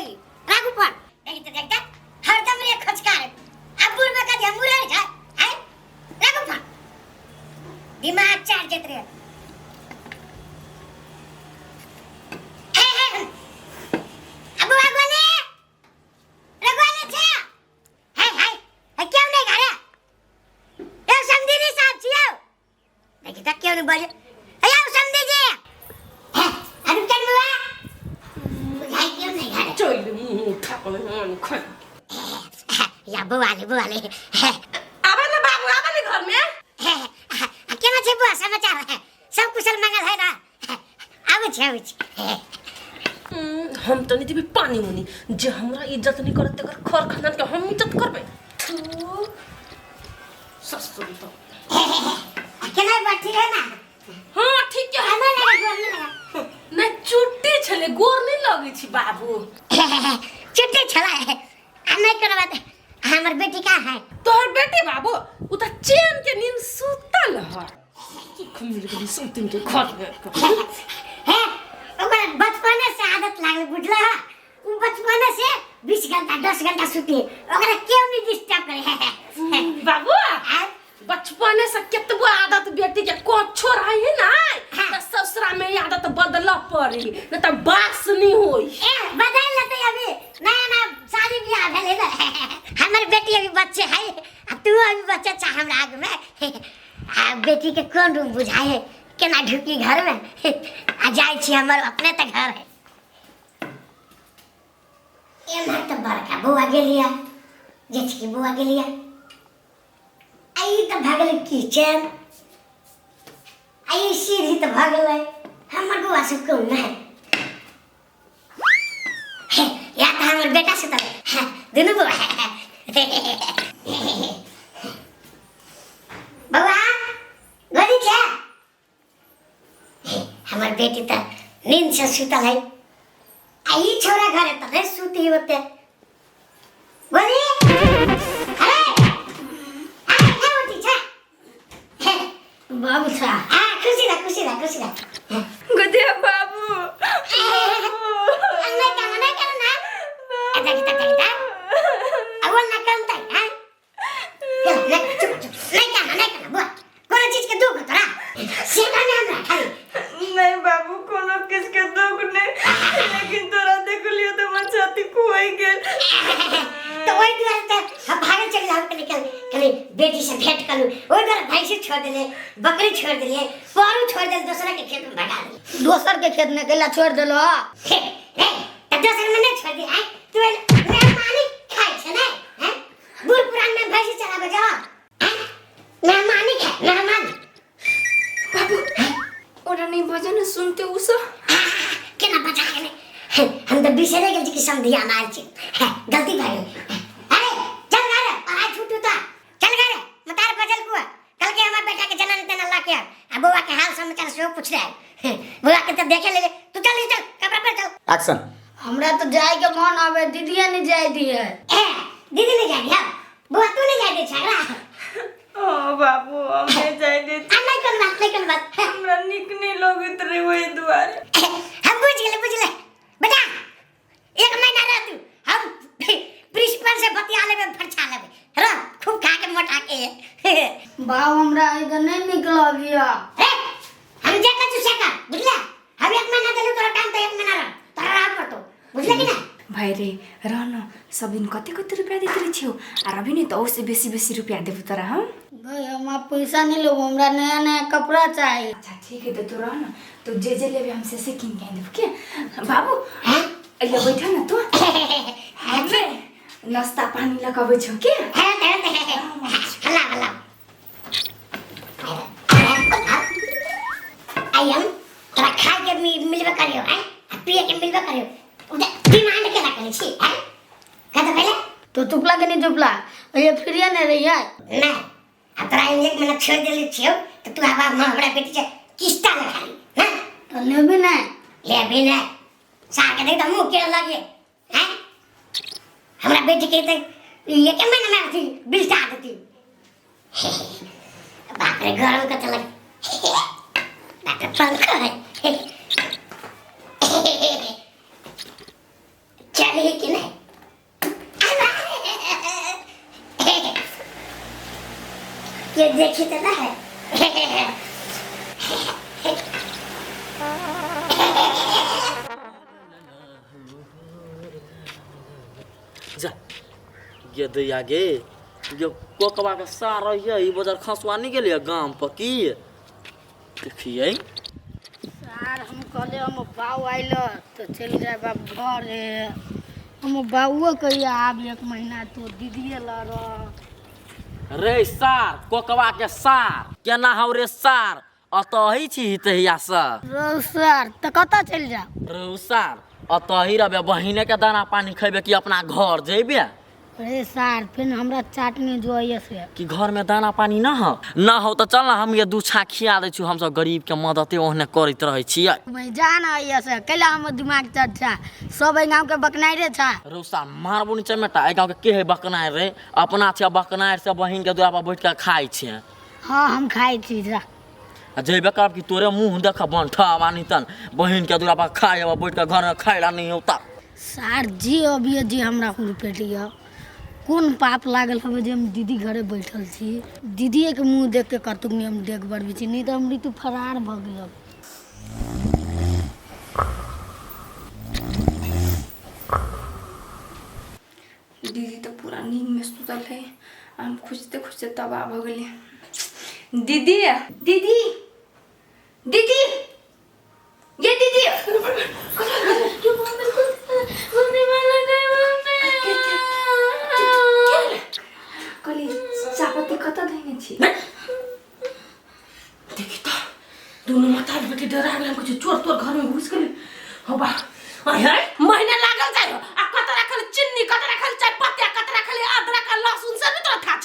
गेली रागू पण देखता हरदम रे खचकार अब बुढ़ में कदी हमरे जा है रागू पण दिमाग चाट जेत रे अब आगोले रगोले छे हाय क्यों नहीं घरे ए समझी नहीं साहब छियो देखता क्यों नहीं बोले ए समझी जी अरे चल बुआ बुझाई क्यों नहीं घरे चल मुठा को मन खन या बुआले आवे ना बाबू आवे ना घर में केना छे बुआ समाचार है सब कुशल मंगल है ना आवे छे हम तो नहीं देबे पानी मुनी जे हमरा इज्जत नहीं करत तकर खर खानदान के हम इज्जत करबे ससुर तो केना बैठी है ना हां ठीक है हमरा लगा गोर नहीं लगा ना चुट्टी छले गोर नहीं लगे छी बाबू चुट्टी छला है नहीं कोनो बात हमर बेटी का है तोहर बेटी बाबू उ त चैन के नींद सुतल ह की खमीर के सुतिन के खट है ओकरा बचपन से आदत लागल बुझला उ बचपन से 20 घंटा 10 घंटा सुती ओकरा क्यों नहीं डिस्टर्ब करे बाबू बचपन से केतबो आदत बेटी के को छोड़ाई है ना त ससुरा में आदत बदल पड़ी न त बास नहीं होई बदल लेते अभी नया शादी ब्याह भेले ना हमर बेटी अभी बच्चे है तू अभी बच्चा चाह हमरा आगे में बेटी के कौन रूम बुझाए केना ढुकी घर में आ जाय छी हमर अपने त घर है एना त बड़का बुआ गेलिया जे छी बुआ गेलिया आई त भागल किचन आई सीढ़ी त भागल हमर बुआ से कौन है या त हमर बेटा से त दुनु बुआ बुआ गरी क्या हमर बेटी त नींद से सुतल है आई छोरा घरे त नहीं सुती होते गरी बाबू था खुशी ला गदे बाबू नहीं करना देखता अवन ना करता है नहीं करना बुआ कोनो चीज के दुख तोरा सेना में हमरा खाली नहीं बाबू कोनो किस के दुख नहीं लेकिन तोरा देख लियो तो मन छाती खोई गेल तो ओई दुआरे त हम भागे चल जाऊ कनी बेटी से भेंट करू ओई दुआरे भाई से छोड़ देले बकरी छोड़ देले पारू छोड़ देले दूसरा के खेत में भगा दे दोसर के खेत में केला छोड़ देलो तो दूसर में नहीं छोड़ दी है तू मेहमानी खाई छ ना हैं बूढ़ पुरान में भैंस चराबे जा हैं मेहमानी खाए मेहमान बाबू ओरा नहीं भजन सुनते उस केना बचा के हम तो बिसरे गेल कि समधिया ना छी गलती भइ गई अरे चल गा रे पढ़ाई छूटू ता चल गा रे मतार बजल कुआ कल के हमर बेटा के जन्म देन अल्लाह के आ बुआ के हाल समाचार से पूछ रहे बुआ के तो देखे ले तू चल कपड़ा पर चल एक्शन हमरा तो जाए के मन आवे दीदिया नहीं जाए दी है दीदी नहीं जाए अब बुआ तू नहीं जाए दे छाड़ा ओ बाबू हमें जाय दे नहीं कर बात हमरा निक नहीं लगत रे ओई दुआरे हम बुझ ले बेटा 1 महीना रह तू हम प्रिंसिपल से बतिया लेबे फरछा लेबे रह खूब खा के मोटा के बाबू हमरा इधर नहीं निकला गया हम जे कछु से कर बुझला हम 1 महीना देलु तोरा टाइम तो 1 महीना रह तोरा रात पड़तो बुझले कि ना भाई रे रहन सब दिन कते रुपया देते रही छियो और अभी नहीं तो उससे बेसी रुपया देबू तोरा हम भाई हम पैसा नहीं लो हमरा नया कपड़ा चाहिए अच्छा ठीक है तो रहन तो जे लेबे हमसे से किन के देब के बाबू हां अइया बैठा ना तू हमे नाश्ता पानी लगाबै छौ के हला आयम तोरा खा के मिलबे करियो हैं पिए के मिलबे करियो डिमांड केला करे छी हैं का तो पहले तो चुपला के नहीं चुपला ये फ्री नहीं रही है नहीं अब तोरा 1 महीना छोड़ देली छियो तो तू आबा हमरा बेटी से किस्ता लगा ली ना तो ले भी नहीं साके दे तो मुंह के लगे हैं हमरा बेटी के तो ये के महीना में थी बिल स्टार्ट थी बाप रे गरम का चला बाप पंखा है चली कि नहीं? ये देखी तो ना है। जा ये दे आगे ये कोकवा के सारा ये बाजार खसवानी के लिए गांव पर की देखिए सर हम कहले हम बाऊ आइल तो चल जाए बाप घर है। हम बाऊओ कहिए आब 1 महीना तो दीदिए लड़ रे सार कोकवा के सार केना हो रे सार अतही छी तहिया सर रो सर तो कतऽ चल जा? रे सार अतही रबे बहिने के दाना पानी खैबे कि अपना घर जेबे? अरे सर फिर हमरा चाटनी जो है से कि घर में दाना पानी ना हो तो चल ना हम ये 2 छा खिया दे छु। हम सब गरीब के मददे ओहने करैत रहै छियै। भाई जान है से कैला हम दिमाग चर्चा सब गांव के बकनाई रे था। रोसा मारबो नी चमेटा ए गांव के है बकनाइ रे अपना छै बकनाइ से बहिन के दुआ पर बैठ के खाइ छै। हाँ हम खाई थी जा जेबे करब कि तोरे मुंह देख बनठा बानी तन बहिन के दुआ पर खाए बैठ के घर में खाइला नहीं होता। सर जी अभी जी हमरा रुपेटिया कौन पाप लागल हवे जे हम दीदी घरे बैठल छी दीदी के मुंह देख के कतुक हम देख बरबी छी नहीं तो हम ऋतु फरार भ गेल। दीदी तो पूरा नींद में सुतल है। हम खुजते खुजते तबाह हो गए। दीदी दीदी दीदी ये दीदी कली चापत्ती कता देने छी देखी तो दोनों माता बेटी डरा गेल कुछ चोर तोर घर में घुस गेल हो बा अरे महीना लागल जाय आ कतरा खाली चिन्नी कतरा खाली चाय पत्ता कतरा खाली अदरक लहसुन सब तो खा छ।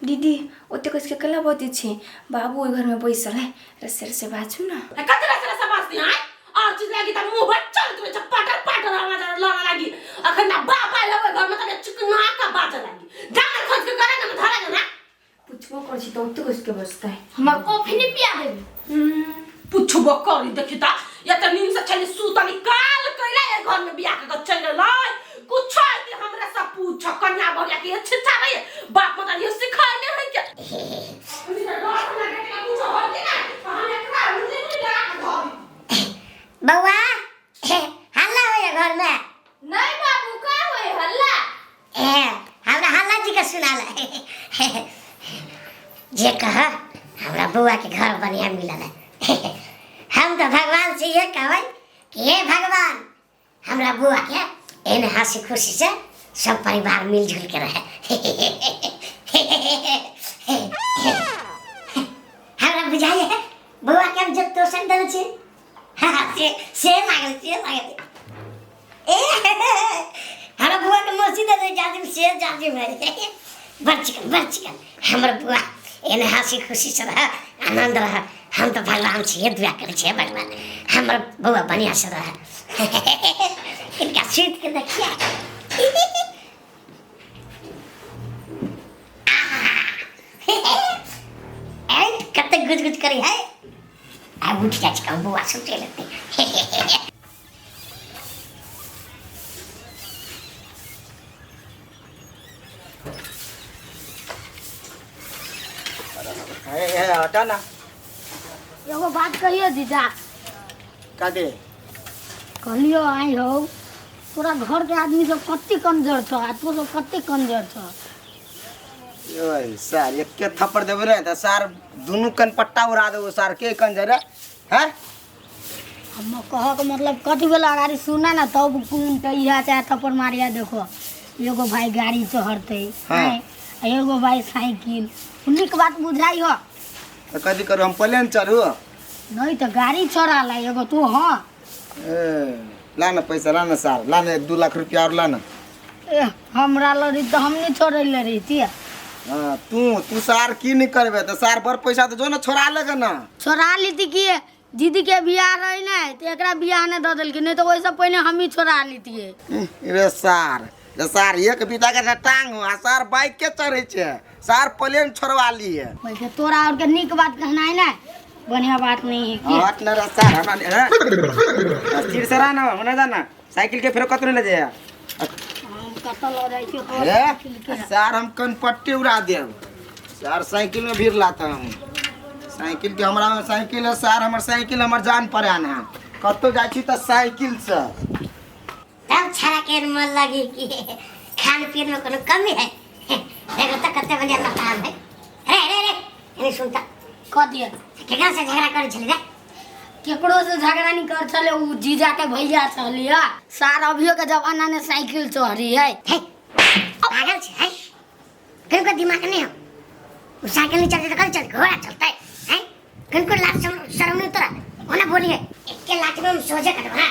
दीदी ओते कसके कला बती छी बाबू ओइ घर में बैसल है रसे रसे बाजू ना कतरा से बास्ती है और चीज लागी त मुंह बच्चल तो पटर पटर आवाज लगा लागी अखन ना बाबा लगे घर में त चिकना का बाजा लागी जाने खोज के करे ना धरा ना पुछबो कर छी तो ओते कसके बसता है हमर कॉफी नहीं पिया देबी पुछबो करी देखी त या त नींद से चली सूतनी काल कइला ए घर में बियाह के चल लय कुछ है हमरा से पूछ कन्या भरिया के छिछा रे बाप मत ये सिखाइले है के बउआ हल्ला हो या घर में? नहीं बाबू का होए हल्ला हमरा हल्ला जी का सुनाला जे कहा हमरा बुआ के घर बढ़िया मिलल है। हम तो भगवान से ये कहबै कि हे भगवान हमरा बुआ के एने हंसी खुशी से सब परिवार मिलजुल के रहे। हमरा बुझाइए बुआ के हम जब तोसन देने छी से लागल हमरा बुआ के मौसी दे जाजिम से जाजिम है बड़ चिकन हमर बुआ एने हंसी खुशी से रह आनंद रह। हम तो भगवान से दुआ करे छे भगवान हमर बुआ बढ़िया से रह। इनका सीट के देखिए कते गुज गुज करी है आ उठ जा चिकन बुआ सुते लेते। हटा ना एगो बात कहियो जीजा का दे कहलियो आई हो तोरा घर के आदमी सब कत्ते कंजर छ आ तू सब कत्ते कंजर छ। ओए सार एक के थप्पड़ देबे रे त सार दुनु कन पट्टा उड़ा देबो सार के कंजर है हम कह के मतलब कथी वाला गाड़ी सुना ना तब कौन कहिया चाहे थप्पड़ मारिया देखो एगो भाई गाड़ी चढ़ते हाँ। एगो भाई साइकिल उन्हीं के बात बुझाई हो तो कथी करू हम प्लेन चढ़ू नहीं तो गाड़ी चढ़ा ला एगो तू हाँ ला ना पैसा ला ना सार ला ना 1-2 लाख रुपया और ला ना हमरा लड़ी तो हम नहीं छोड़े ले रही थी हाँ तू सार की नहीं करबे तो सार बड़ पैसा तो जो ना छोड़ा लेगा ना छोड़ा ली थी कि दीदी के बियाह रही ना तो एकरा बियाह ने दे दिल नहीं तो वैसे पहले हम ही छोड़ा ली थी। रे सार सार एक बीता के टांग आ सार बाइक के चढ़े छे सार प्लेन छोड़वा ली है वैसे तोरा और के निक बात कहना है ना बढ़िया बात नहीं है कि हट ना रे सार हमरा स्थिर से रहना होने जाना साइकिल के फेर कतरे ले जाए हम कतल हो जाइ छै अरे सर हम कनपट्टी उड़ा देब सर साइकिल में भीड़ लाता हम साइकिल के हमरा में साइकिल है सर हमर साइकिल हमर जान परान है कतो जाइ छी त साइकिल से तब छाड़ा के मन लगी कि खान पीन में कोनो कमी है देखो तो कते बढ़िया मकान है अरे अरे अरे ये सुनता क दिए केकरा से झगड़ा करे छली रे केकरो से झगड़ा नहीं कर चले उ जीजा के भैया चलिया सार अभियो के जमाना में साइकिल चढ़ी है हे पागल छे है फिर को दिमाग नहीं हो वो साइकिल नहीं चलते तो कल चल घोड़ा चलता है फिर को लाभ शर्म नहीं उतरा होना बोलिए एक के लाख में हम सोचे करो हां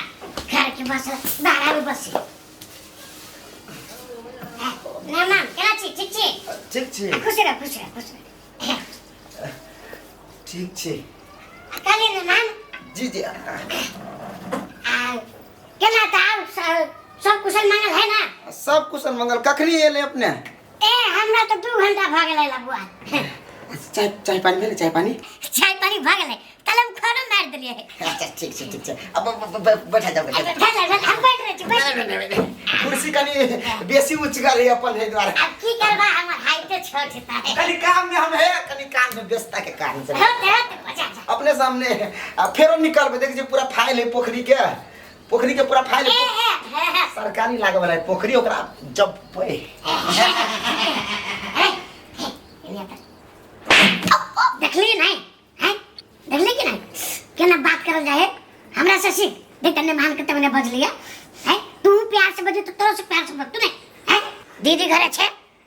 घर के बस बाहर में बस ना मां केला छी ठीक छी ठीक छी खुश रह ठीक छी काले ना मां जी जी केला ताव सब कुशल मंगल है ना सब कुशल मंगल कखनी एले अपने ए हमरा तो 2 घंटा भ गेलै लबुआ चाय पानी भेले चाय पानी भ गेलै कलम खाना मार देलिए अच्छा ठीक छै अब बैठा जाओ हम बैठ रहे छी बैठ कुर्सी कनी बेसी उच्च गई अपन है द्वारा अब की करबा हमर हाइट छोट है कनी काम में हम है कनी काम में व्यस्तता के कारण से होते अपने सामने फेरो निकलबे देख जे पूरा फाइल है पोखरी के पूरा फाइल है सरकारी लागे वाला है पोखरी ओकरा जब पे देखली नहीं हैं देखली कि नहीं केना बात करल जाए हमरा से सीख देख तने मान के तने बज लिया है तू प्यार से बजे तो तोरो से प्यार से बज तू नहीं है दीदी घरे छे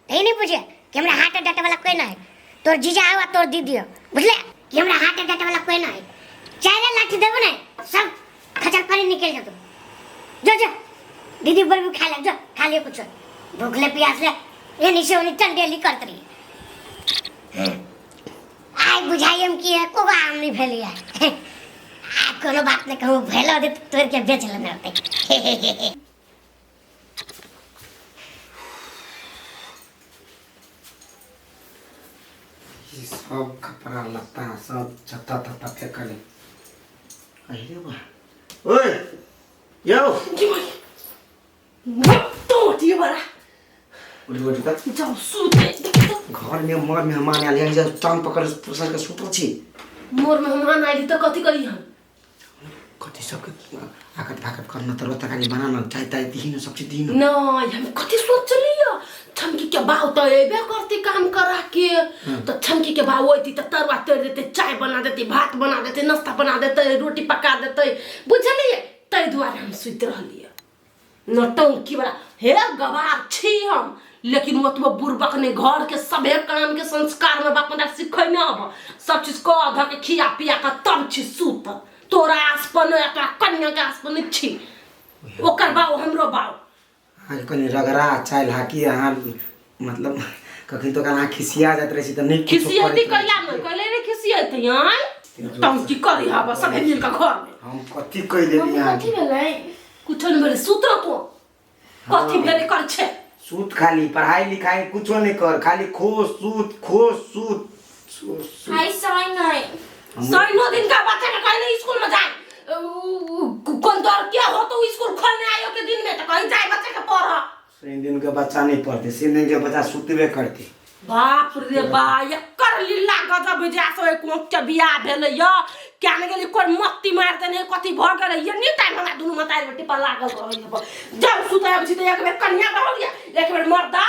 ते नहीं बुझे कि हमरा हार्ट अटैक वाला कोई नहीं तोर जीजा आवा तोर दीदी बुझले कि हमरा हार्ट अटैक वाला कोई नहीं चारे लाठी देबो नहीं सब खचर पानी निकल जा तू जो दीदी बलबू खा ले जो खा ले कुछ भूख ले प्यास ले ये नीचे वाली टंडेली करत रही आई बुझाइम की है को आम नहीं भेलिया कोनो बात नहीं कहूँ भेलो दे तोर के बेच लेने होते ये सब कपड़ा लत्ता सब छत्ता तत्ता फेंकले अरे वाह ओए यो तो ये बड़ा उठ तक जाओ सूते घर में मोर मेहमान आले हैं जब टांग पकड़ पुरुष के सुतो छी मोर मेहमान आइली त कथि करी हम कति सब आकत भाकत करना तर तरकारी बनाना चाहता है तीन सब चीज दिन ना हम कथि सोचलियो छमकी के बाव त एबे करती काम करा के त छमकी के बाव होती त तरवा तर देते चाय बना देते भात बना देते नाश्ता बना देते रोटी पका देते बुझलिए तै दुआरे हम सुत रहलिए नटंकी वाला हे गवार छी हम लेकिन वो तो बुरबक ने घर के सबे काम के संस्कार में बाप मदा सिखै न अब सब चीज को आधा के खिया पिया का तब छी सूत तोरा आसपन या तोरा कन्या के आसपन छी ओकर बाव हमरो बाव आज कनी रगरा चाय लाकी हां मतलब कखन तो कना खिसिया जात रही त नहीं खिसियती कइला न कइले रे खिसियती हैं तम की करी हबा सब मिल के घर में हम कथि कइ देली हां कथि भेलै कुछ न भेलै सूत तो कथि भेलै कर छे सूत खाली पढ़ाई लिखाई कुछ नहीं कर खाली खो सूत हाय साई नहीं सही नो दिन का बच्चा का कहीं स्कूल में जाए कौन दौर क्या हो तो स्कूल खोलने आयो के दिन में तो कहीं जाए बच्चा का पढ़ा तीन दिन के बच्चा नहीं पढ़ते तीन दिन के बच्चा सुतबे करते बाप रे बा एकर लीला गजब जैसे कोन के बियाह भेलै य क्या ने गेली कोन मत्ती मार देने कथि भ गेलै य नी टाइम हमरा दुनु मताई बेटी पर लागल रहै जब सुताय छी त एक बेर कन्या हो गया एक बेर मर्दा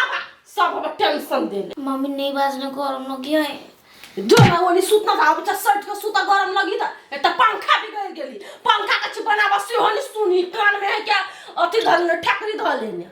सब अब टेंशन देले मम्मी नहीं बाजने को और न क्या है जो ना ओनी सुतना था बच्चा शर्ट के सुता गरम लगी था एक पंखा भी गई गेली पंखा के बनावा से होनी सुनी कान में है क्या अति धन ठकरी ध लेने